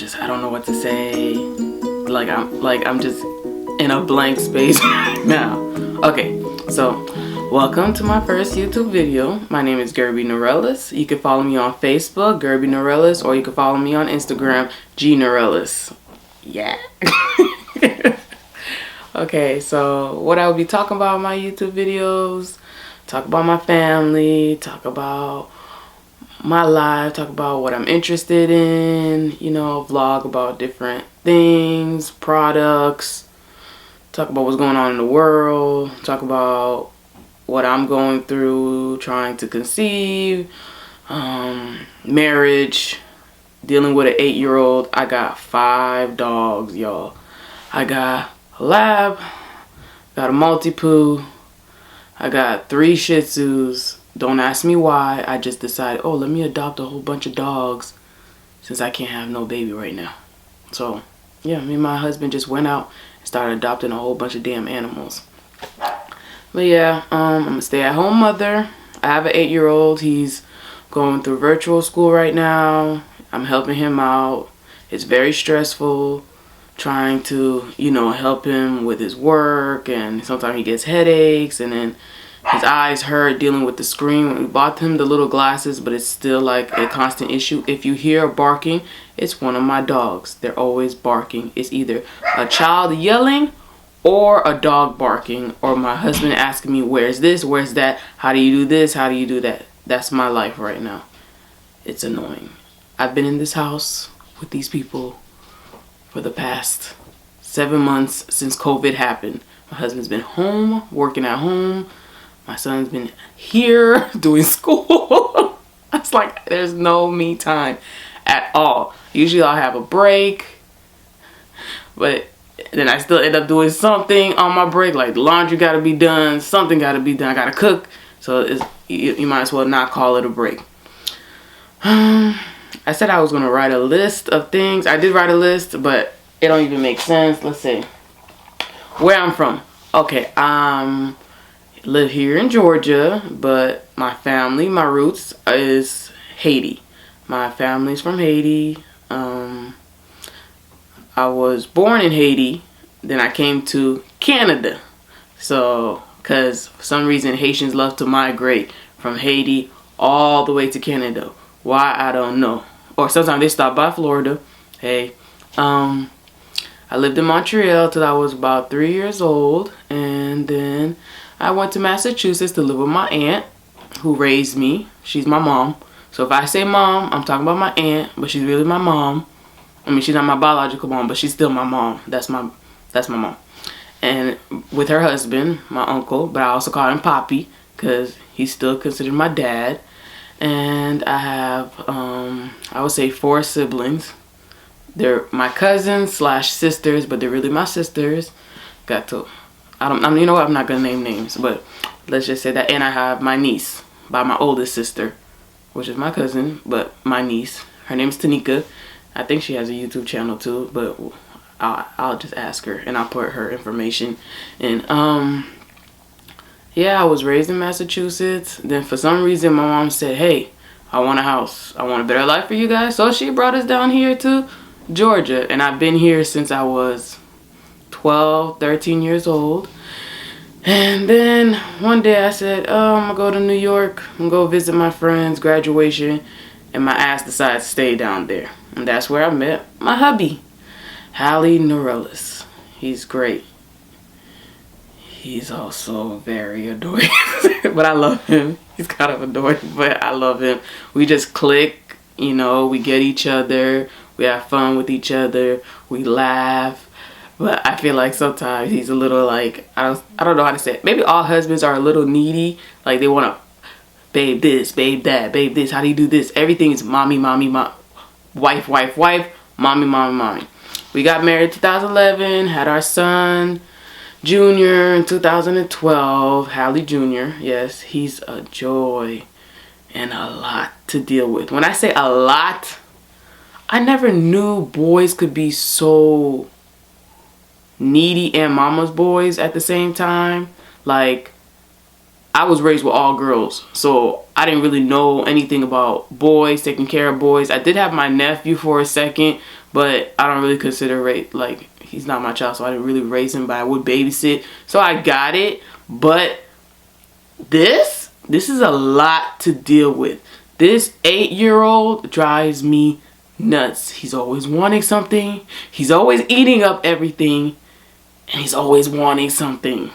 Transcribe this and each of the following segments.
I don't know what to say. I'm just in a blank space right now. Okay, so welcome to my first YouTube video. My name is Gerby Norellis. You can follow me on Facebook, Gerby Norellis, or you can follow me on Instagram, G Norellis. Yeah. Okay, so what I will be talking about in my YouTube videos, talk about my family, talk about my life, talk about what I'm interested in, you know, vlog about different things, products, talk about what's going on in the world, talk about what I'm going through, trying to conceive, marriage, dealing with an 8-year-old. I got 5 dogs, y'all. I got a lab, got a Maltipoo, I got 3 Shih Tzus. Don't ask me why. I just decided, oh, let me adopt a whole bunch of dogs since I can't have no baby right now. So, yeah, me and my husband just went out and started adopting a whole bunch of damn animals. But yeah, I'm a stay-at-home mother. I have an 8-year-old. He's going through virtual school right now. I'm helping him out. It's very stressful trying to, you know, help him with his work, and sometimes he gets headaches, and then his eyes hurt dealing with the screen. We bought him the little glasses, but it's still like a constant issue. If you hear barking, it's one of my dogs. They're always barking. It's either a child yelling or a dog barking, or my husband asking me, where's this, where's that, how do you do this, how do you do that. That's my life right now. It's annoying. I've been in this house with these people for the past 7 months since COVID happened. My husband's been home, working at home. My son's been here doing school. It's like there's no me time at all. Usually I'll have a break, but then I still end up doing something on my break, like the laundry gotta be done, something gotta be done, I gotta cook. So you might as well not call it a break. I said I was gonna write a list of things. I did write a list, but it don't even make sense. Let's see. Where I'm from. Okay, live here in Georgia, but my family, my roots is Haiti. My family's from Haiti. I was born in Haiti, then I came to Canada. So, because for some reason Haitians love to migrate from Haiti all the way to Canada. Why, I don't know. Or sometimes they stop by Florida. Hey, I lived in Montreal till I was about 3 years old, and then I went to Massachusetts to live with my aunt who raised me. She's my mom. So if I say mom, I'm talking about my aunt, but she's really my mom. I mean, she's not my biological mom, but she's still my mom. That's my mom. And with her husband, my uncle, but I also call him Poppy because he's still considered my dad. And I have, I would say 4 siblings. They're my cousins / sisters, but they're really my sisters. You know what? I'm not gonna name names, but let's just say that. And I have my niece by my oldest sister, which is my cousin, but my niece. Her name's Tanika. I think she has a YouTube channel too, but I'll just ask her and I'll put her information in. Yeah, I was raised in Massachusetts. Then for some reason, my mom said, hey, I want a house. I want a better life for you guys. So she brought us down here to Georgia. And I've been here since I was 12, 13 years old. And then one day I said, oh, I'm going to go to New York. I'm going to go visit my friend's graduation. And my ass decided to stay down there. And that's where I met my hubby, Hallie Norellis. He's great. He's also very annoying, but I love him. He's kind of annoying, but I love him. We just click, you know, we get each other. We have fun with each other. We laugh. But I feel like sometimes he's a little like, I don't know how to say it. Maybe all husbands are a little needy. Like they want to, babe this, babe that, babe this. How do you do this? Everything is mommy, mommy, mom. Wife, wife, wife, mommy, mommy, mommy. We got married in 2011, had our son, Junior, in 2012, Hallie Jr. Yes, he's a joy and a lot to deal with. When I say a lot, I never knew boys could be so needy and mama's boys at the same time. Like, I was raised with all girls, so I didn't really know anything about boys, taking care of boys. I did have my nephew for a second, but I don't really consider like he's not my child, so I didn't really raise him, but I would babysit. So I got it, but this is a lot to deal with. This 8-year-old drives me nuts. He's always wanting something. He's always eating up everything, and he's always wanting something.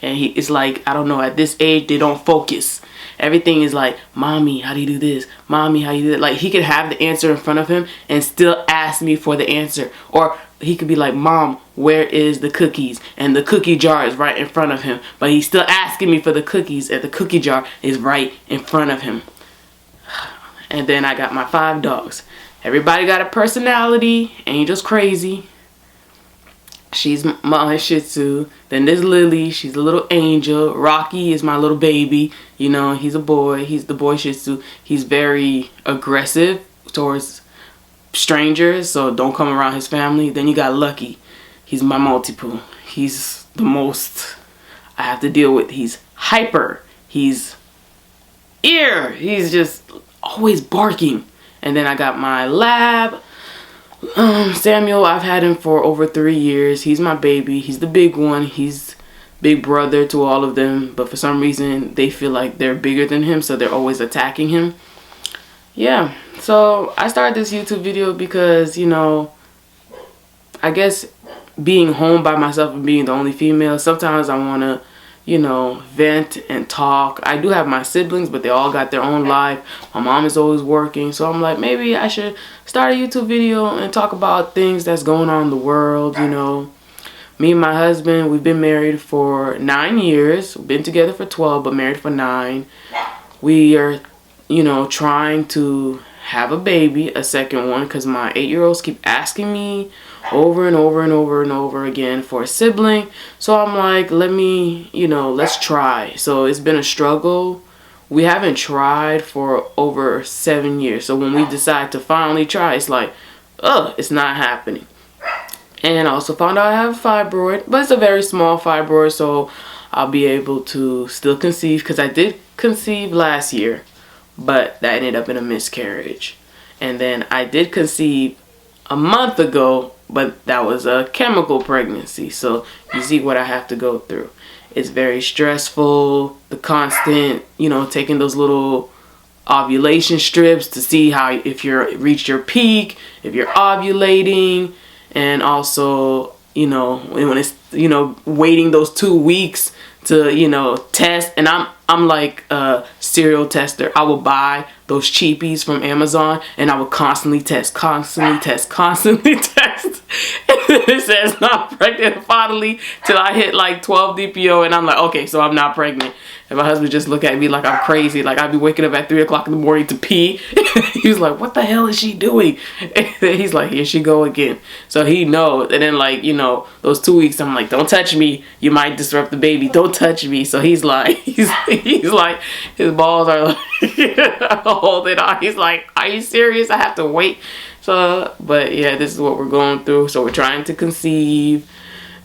And it's like, I don't know, at this age, they don't focus. Everything is like, mommy, how do you do this? Mommy, how do you do that? Like, he could have the answer in front of him and still ask me for the answer. Or he could be like, Mom, where is the cookies? And the cookie jar is right in front of him. But he's still asking me for the cookies, and the cookie jar is right in front of him. And then I got my 5 dogs. Everybody got a personality. Angel's crazy. She's my Shih Tzu. Then there's Lily. She's a little angel. Rocky is my little baby. You know, he's a boy. He's the boy Shih Tzu. He's very aggressive towards strangers, so don't come around his family. Then you got Lucky. He's my Maltipoo. He's the most I have to deal with. He's hyper. He's just always barking. And then I got my lab. Samuel, I've had him for over 3 years. He's my baby. He's the big one. He's big brother to all of them. But for some reason, they feel like they're bigger than him, so they're always attacking him. Yeah, so I started this YouTube video because, you know, I guess being home by myself and being the only female, sometimes I want to, you know, vent and talk. I do have my siblings, but they all got their own life. My mom is always working, so I'm like, maybe I should start a YouTube video and talk about things that's going on in the world, you know. Me and my husband, we've been married for 9 years. We've been together for 12, but married for 9. We are, you know, trying to have a baby, a second one, because my 8-year-olds keep asking me over and over and over and over again for a sibling. So I'm like, let's try. So it's been a struggle. We haven't tried for over 7 years. So when we decide to finally try, it's like, it's not happening. And I also found out I have a fibroid, but it's a very small fibroid, so I'll be able to still conceive, because I did conceive last year, but that ended up in a miscarriage. And then I did conceive a month ago, but that was a chemical pregnancy. So you see what I have to go through. It's very stressful. The constant, you know, taking those little ovulation strips to see how, if you're reached your peak, if you're ovulating, and also, you know, when it's, you know, waiting those 2 weeks to, you know, test. And I'm like a serial tester. I will buy those cheapies from Amazon, and I will constantly test. And it says not pregnant finally till I hit like 12 DPO, and I'm like, okay, so I'm not pregnant. And my husband just look at me like I'm crazy. Like I'd be waking up at 3 o'clock in the morning to pee. He was like, what the hell is she doing? And he's like, here she go again. So he knows. And then, like, you know, those 2 weeks, I'm like, don't touch me. You might disrupt the baby. Don't touch me. So he's like, he's like, his balls are like holding on. He's like, are you serious? I have to wait. So, but yeah, this is what we're going through. So we're trying to conceive.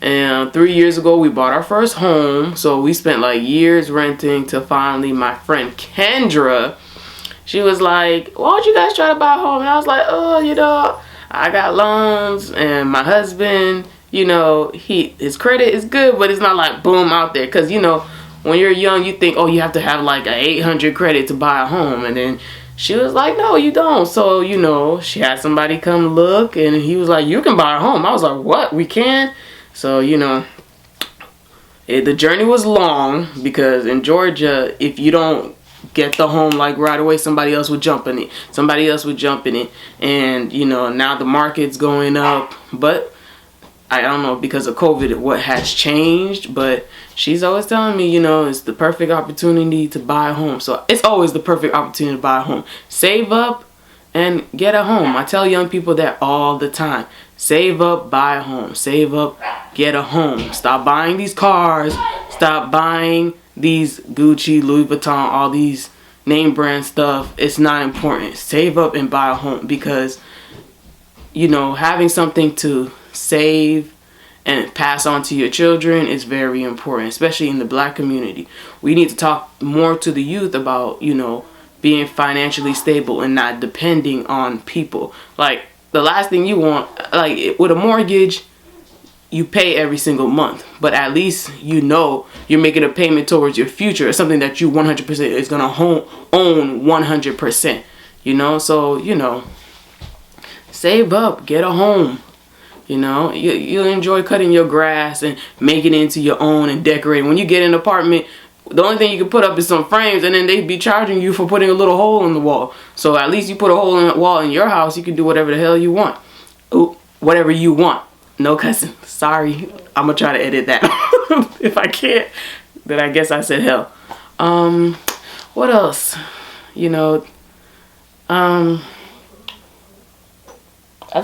And 3 years ago, we bought our first home. So we spent like years renting till finally my friend Kendra, she was like, why don't you guys try to buy a home? And I was like, oh, you know, I got loans, and my husband, you know, his credit is good, but it's not like boom out there. Because, you know, when you're young, you think, oh, you have to have like an 800 credit to buy a home. And then she was like, no, you don't. So, you know, she had somebody come look, and he was like, you can buy a home. I was like, what? We can? So, you know, the journey was long, because in Georgia, if you don't get the home like right away, somebody else would jump in it. And, you know, now the market's going up. But I don't know, because of COVID, what has changed. But she's always telling me, you know, it's the perfect opportunity to buy a home. So it's always the perfect opportunity to buy a home. Save up and get a home. I tell young people that all the time. Save up, buy a home. Save up, get a home. Stop buying these cars. Stop buying these Gucci, Louis Vuitton, all these name brand stuff. It's not important. Save up and buy a home, because, you know, having something to save and pass on to your children is very important, especially in the Black community. We need to talk more to the youth about, you know, being financially stable and not depending on people. Like, the last thing you want, like with a mortgage, you pay every single month, but at least you know you're making a payment towards your future. It's something that you 100% is gonna own 100%. You know, so you know, save up, get a home. You know, you'll enjoy cutting your grass and making it into your own and decorating. When you get an apartment, the only thing you can put up is some frames, and then they'd be charging you for putting a little hole in the wall. So at least you put a hole in the wall in your house, you can do whatever the hell you want. Ooh, whatever you want. No cussing. Sorry. I'm gonna try to edit that. If I can't, then I guess I said hell. What else? You know, I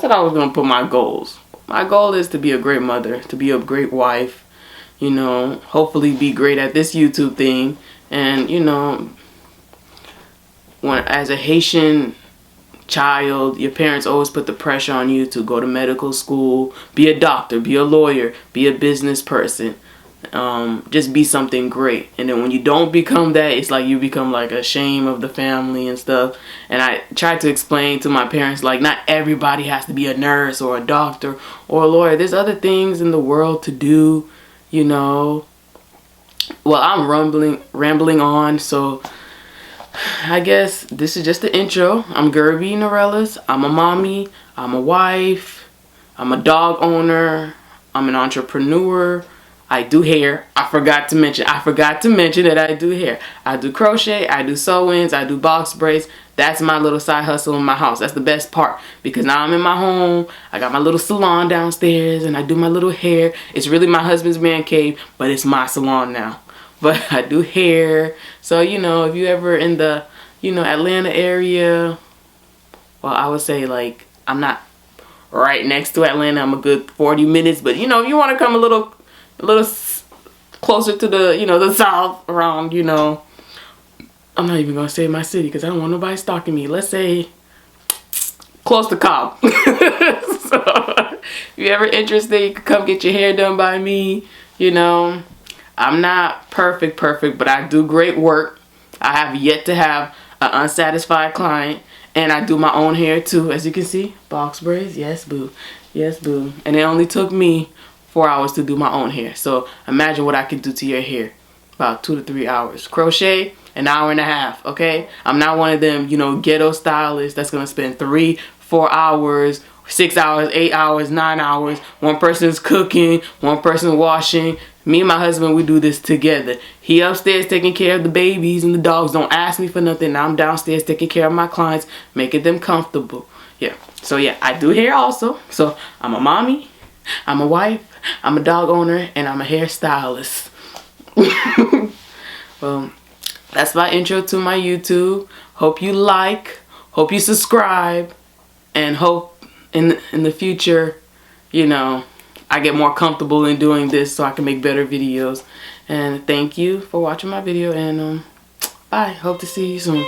said I was gonna put my goals. My goal is to be a great mother, to be a great wife, you know, hopefully be great at this YouTube thing. And, you know, as a Haitian child, your parents always put the pressure on you to go to medical school, be a doctor, be a lawyer, be a business person, just be something great. And then when you don't become that, it's like you become like a shame of the family and stuff. And I tried to explain to my parents, like, not everybody has to be a nurse or a doctor or a lawyer. There's other things in the world to do, you know. Well, I'm rambling on, so I guess this is just the intro. I'm Gerby Norellis. I'm a mommy. I'm a wife. I'm a dog owner. I'm an entrepreneur. I do hair. I forgot to mention that I do hair. I do crochet. I do sew-ins. I do box braids. That's my little side hustle in my house. That's the best part, because now I'm in my home. I got my little salon downstairs, and I do my little hair. It's really my husband's man cave, but it's my salon now. But I do hair. So, you know, if you ever in the, you know, Atlanta area, well, I would say, like, I'm not right next to Atlanta. I'm a good 40 minutes. But, you know, if you want to come a little closer to the, you know, the south around, you know, I'm not even going to say my city because I don't want nobody stalking me. Let's say close to Cobb. So, if you're ever interested, you can come get your hair done by me, you know. I'm not perfect, but I do great work. I have yet to have an unsatisfied client, and I do my own hair too, as you can see. Box braids, yes boo, yes boo. And it only took me 4 hours to do my own hair. So imagine what I can do to your hair. About 2 to 3 hours. Crochet, an hour and a half, okay? I'm not one of them, you know, ghetto stylists that's gonna spend 3, 4 hours, 6 hours, 8 hours, 9 hours. One person's cooking, one person washing. Me and my husband, we do this together. He upstairs taking care of the babies and the dogs. Don't ask me for nothing. I'm downstairs taking care of my clients, making them comfortable. Yeah. So yeah, I do hair also. So I'm a mommy, I'm a wife, I'm a dog owner, and I'm a hairstylist. Well, that's my intro to my YouTube. Hope you like, hope you subscribe, and hope in the future, you know, I get more comfortable in doing this so I can make better videos. And thank you for watching my video, and bye. Hope to see you soon.